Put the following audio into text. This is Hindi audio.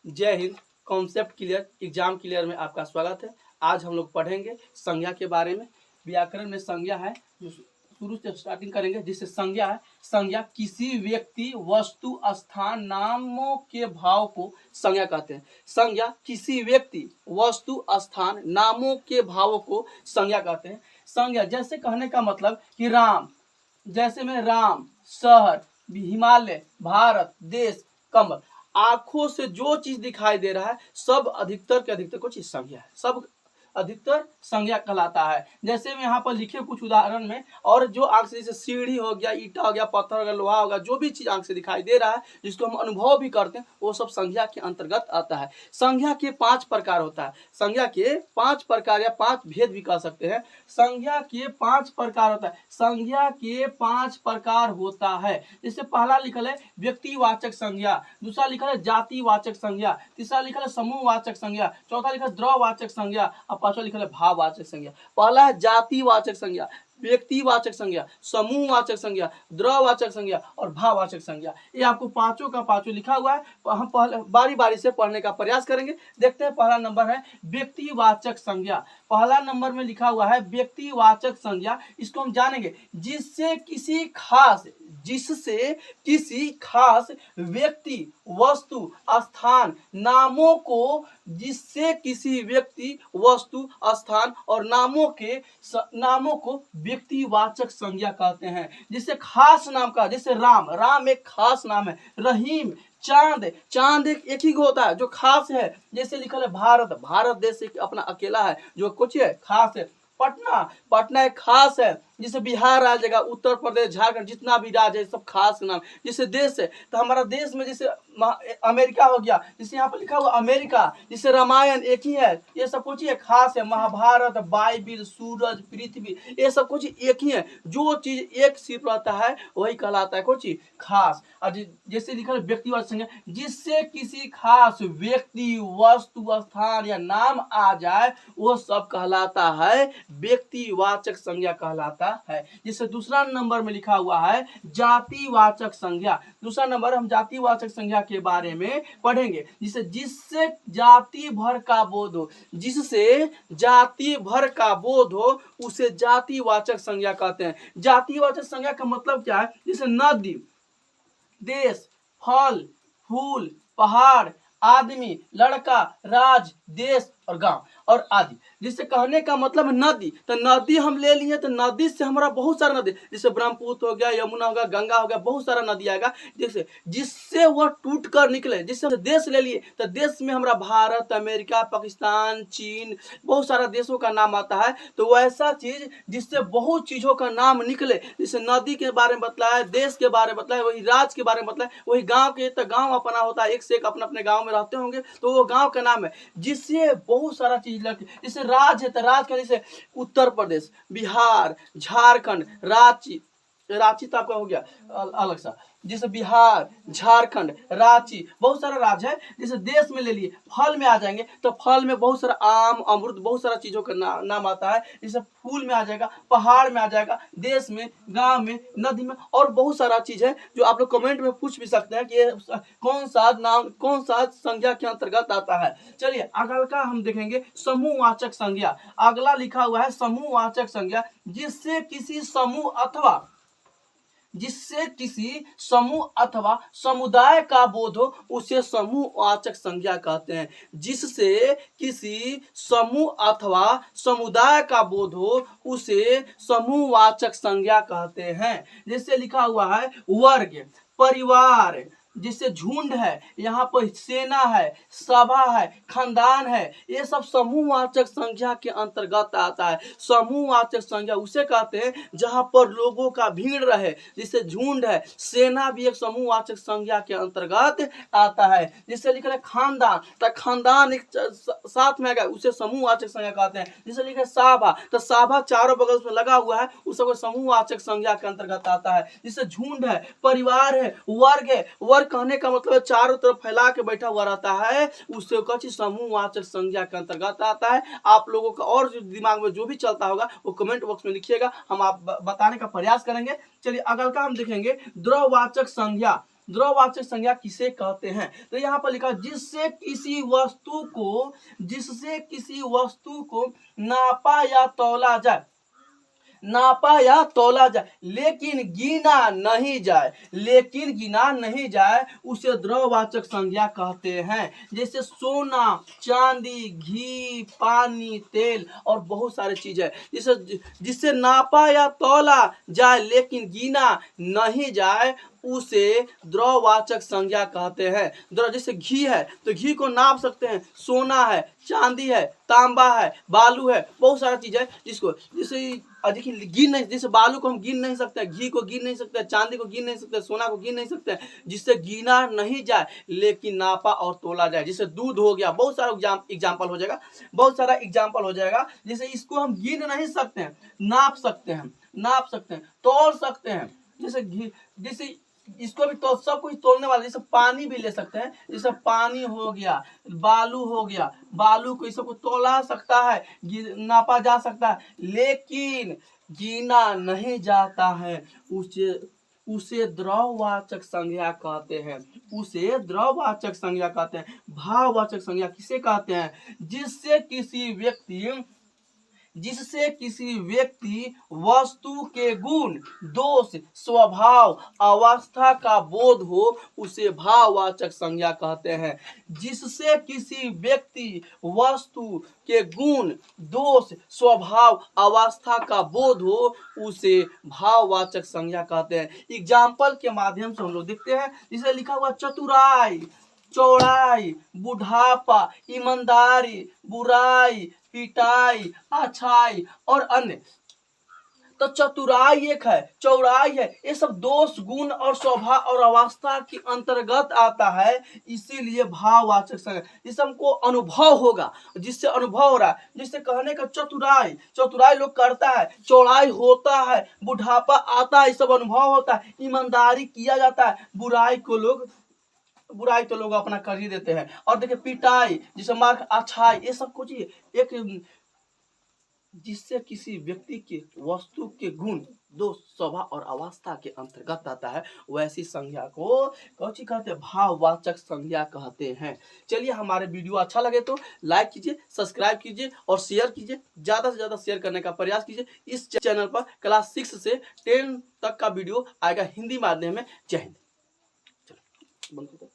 जय Hind. Concept clear, exam clear में आपका स्वागत है। आज हम लोग पढ़ेंगे संज्ञा के बारे में। व्याकरण में संज्ञा है जो शुरू से स्टार्टिंग करेंगे, जिससे संज्ञा है। संज्ञा किसी व्यक्ति, वस्तु, स्थान, नामों के भाव को संज्ञा कहते हैं। संज्ञा किसी व्यक्ति, वस्तु, स्थान, नामों के भावों को संज्ञा कहते हैं। संज्ञा जैसे कहने का मतलब कि राम, जैसे में राम, शहर, हिमालय, भारत, देश, कमल। आंखों से जो चीज दिखाई दे रहा है सब अधिकतर के अधिकतर कुछ संज्ञा है, सब अधिकतर संज्ञा कहलाता है। जैसे मैं यहाँ पर लिखे कुछ उदाहरण में, और जो आंख से, जैसे सीढ़ी हो गया, ईटा हो गया, पत्थर हो गया, लोहा हो गया, जो भी चीज आंख से दिखाई दे रहा है जिसको हम अनुभव भी करते हैं वो सब संज्ञा के अंतर्गत आता है। संज्ञा के 5 प्रकार होता है। संज्ञा के 5 प्रकार या 5 भेद भी कह सकते हैं। संज्ञा के 5 प्रकार होता है। संज्ञा के 5 प्रकार होता है। जैसे पहला लिखल है व्यक्तिवाचक संज्ञा, दूसरा लिखल है जातिवाचक संज्ञा, तीसरा लिखल है समूहवाचक संज्ञा, चौथा लिखल है द्रववाचक संज्ञा, और पांचवा लिखल है भाववाचक संज्ञा। पहला है जातिवाचक संज्ञा, व्यक्तिवाचक संज्ञा, समूहवाचक संज्ञा, द्रववाचक संज्ञा और भाववाचक संज्ञा। ये आपको पांचों का पांचों लिखा हुआ है। हम पहले बारी बारी से पढ़ने का प्रयास करेंगे। देखते हैं, पहला नंबर है व्यक्तिवाचक संज्ञा। पहला नंबर में लिखा हुआ है व्यक्तिवाचक संज्ञा। इसको हम जानेंगे जिससे किसी खास व्यक्ति, वस्तु, स्थान, नामों को, जिससे किसी व्यक्ति, वस्तु, स्थान और नामों को व्यक्तिवाचक संज्ञा कहते हैं। जिससे खास नाम का, जैसे राम एक खास नाम है। रहीम, चांद एक ही होता है जो खास है। जैसे लिखल है भारत देश एक अपना अकेला है जो कुछ है, खास है। पटना एक खास है। जैसे बिहार राज्य का, उत्तर प्रदेश, झारखंड, जितना भी राज्य है सब खास नाम। जैसे देश है तो हमारा देश में जैसे अमेरिका हो गया, जैसे यहाँ पर लिखा हुआ अमेरिका। जैसे रामायण एक ही है, ये सब कुछ है खास है। महाभारत, बाइबिल, सूरज, पृथ्वी, ये सब कुछ एक ही है। जो चीज एक सिर्फ रहता है वही कहलाता है कुछ खास। और जैसे लिखा है व्यक्तिवाचक संज्ञा, जिससे किसी खास व्यक्ति, वस्तु, स्थान या नाम आ जाए वो सब कहलाता है व्यक्तिवाचक संज्ञा कहलाता है। जिससे दूसरा नंबर में लिखा हुआ है जातिवाचक संज्ञा। दूसरा नंबर हम जातिवाचक संज्ञा के बारे में पढ़ेंगे। जिससे जाति भर का बोध हो, जिससे जाति भर का बोध हो उसे जातिवाचक संज्ञा कहते हैं। जातिवाचक संज्ञा का मतलब क्या है? जैसे नदी, देश, फल, फूल, पहाड़, आदमी, लड़का, राज, देश और गांव और आदि। जिससे कहने का मतलब नदी, तो नदी हम ले लिए तो नदी से हमारा बहुत सारा नदी, जैसे ब्रह्मपुत्र हो गया, यमुना हो गया, गंगा हो गया, बहुत सारा नदी आएगा। जैसे जिससे वह टूट कर निकले। जिससे देश ले लिए तो देश में हमारा भारत, अमेरिका, पाकिस्तान, चीन, बहुत सारा देशों का नाम आता है। तो वैसा चीज जिससे बहुत चीजों का नाम निकले, जैसे नदी के बारे में बतलाया, देश के बारे में बतलाया, वही राज्य के बारे में बतलाया, वही गाँव के, तो गाँव अपना होता है, एक से एक अपने अपने गाँव में रहते होंगे तो वो गाँव का नाम है। जिससे बहुत सारा चीज लगती, जैसे राज है तो राज का, जैसे उत्तर प्रदेश, बिहार, झारखंड, रांची तो आपका हो गया अलग सा। जैसे बिहार, झारखंड, रांची, बहुत सारा राज्य है। जैसे देश में ले लिए, फल में आ जाएंगे तो फल में बहुत सारा आम, अमरूद, बहुत सारा चीजों का नाम आता है। जैसे फूल में आ जाएगा, पहाड़ में आ जाएगा, देश में, गांव में, नदी में, और बहुत सारा चीज है जो आप लोग कमेंट में पूछ भी सकते हैं कि ये कौन सा संज्ञा के अंतर्गत आता है। चलिए अगला का हम देखेंगे समूहवाचक संज्ञा। अगला लिखा हुआ है समूहवाचक संज्ञा। जिससे किसी समूह अथवा समुदाय का बोध हो उसे समूहवाचक संज्ञा कहते हैं। जिससे किसी समूह अथवा समुदाय का बोध हो उसे समूहवाचक संज्ञा कहते हैं। जैसे लिखा हुआ है वर्ग, परिवार, जिससे झुंड है, यहाँ पर सेना है, सभा है, खानदान है, ये सब समूहवाचक संज्ञा के अंतर्गत आता है। समूहवाचक संज्ञा उसे कहते हैं जहां पर लोगों का भीड़ रहे, जिससे झुंड है। सेना भी एक समूहवाचक संज्ञा के अंतर्गत आता है। जिससे लिखा है खानदान, तो खानदान एक साथ में आ गया, उसे समूहवाचक संज्ञा कहते हैं। जिससे लिखा है साभा, तो साभा चारों बगल में लगा हुआ है, उस सबको समूहवाचक संज्ञा के अंतर्गत आता है। जिससे झुंड है, परिवार है, वर्ग है। वर्ग कहने का मतलब चारों तरफ फैला के बैठा हुआ रहता है, उससे कुछ समूहवाचक संज्ञा के अंतर्गत आता है। आप लोगों का और जो दिमाग में जो भी चलता होगा वो कमेंट बॉक्स में लिखिएगा, हम आप बताने का प्रयास करेंगे। चलिए अगला का हम देखेंगे द्रववाचक संज्ञा। द्रववाचक संज्ञा किसे कहते हैं? तो यहाँ पर लिखा जिससे किसी वस्तु को नापा या तौला जाए, नापा या तौला जाए लेकिन गिना नहीं जाए उसे द्रववाचक संज्ञा कहते हैं। जैसे सोना, चांदी, घी, पानी, तेल और बहुत सारे चीजें जिससे नापा या तौला जाए लेकिन गिना नहीं जाए उसे द्रववाचक संज्ञा कहते हैं। जैसे घी है तो घी को नाप सकते हैं, सोना है, चांदी है, तांबा है, बालू है, बहुत सारा चीज है जिसको गिन नहीं, जैसे बालू को हम गिन नहीं सकते, घी को गिन नहीं सकते, चांदी को गिन नहीं सकते, सोना को गिन नहीं सकते, जिससे गिना नहीं जाए लेकिन नापा और तोला जाए। जैसे दूध हो गया, बहुत सारा एग्जाम्पल हो जाएगा, जैसे इसको हम गिन नहीं सकते हैं, नाप सकते हैं, तोल सकते हैं। जैसे घी, जैसे इसको भी तो सब कुछ तोलने वाला, जैसे पानी भी ले सकते हैं, जैसे पानी हो गया, बालू हो गया, बालू को इसको तोला सकता है, नापा जा सकता है लेकिन गिना नहीं जाता है, उसे द्रववाचक संज्ञा कहते हैं। भाववाचक संज्ञा किसे कहते हैं? जिससे किसी व्यक्ति वस्तु के गुण, दोष, स्वभाव, अवस्था का बोध हो उसे भाववाचक संज्ञा कहते हैं। जिससे किसी व्यक्ति वस्तु के गुण, दोष, स्वभाव, अवस्था का बोध हो उसे भाववाचक संज्ञा कहते हैं। एग्जाम्पल के माध्यम से हम लोग देखते हैं, जिसे लिखा हुआ चतुराई, चौड़ाई, बुढ़ापा, ईमानदारी, बुराई, पिटाई, अच्छाई और अन्य। तो चतुराई एक है, चौड़ाई है, ये सब दोष, गुण और स्वभाव और अवस्था के अंतर्गत आता है, इसीलिए भाववाचक संज्ञा। जिससे हमको अनुभव होगा, जिससे अनुभव हो रहा है, जिससे कहने का चतुराई लोग करता है, चौड़ाई होता है, बुढ़ापा आता है, सब अनुभव होता है, ईमानदारी किया जाता है, बुराई तो लोग अपना कर ही देते हैं। और देखिए पिटाई, जिसे मार, अच्छाई, ये सब कुछ एक जिससे किसी व्यक्ति के वस्तु के गुण, दोष, स्वभाव और अवस्था के अंतर्गत आता है, वैसी संज्ञा को कौची कहते हैं? भाववाचक संज्ञा कहते हैं। चलिए, हमारे वीडियो अच्छा लगे तो लाइक कीजिए, सब्सक्राइब कीजिए और शेयर कीजिए, ज्यादा से ज्यादा शेयर करने का प्रयास कीजिए। इस चैनल पर क्लास 6 से 10 तक का वीडियो आएगा हिंदी माध्यम में। जय हिंद। चलो बंद करते हैं।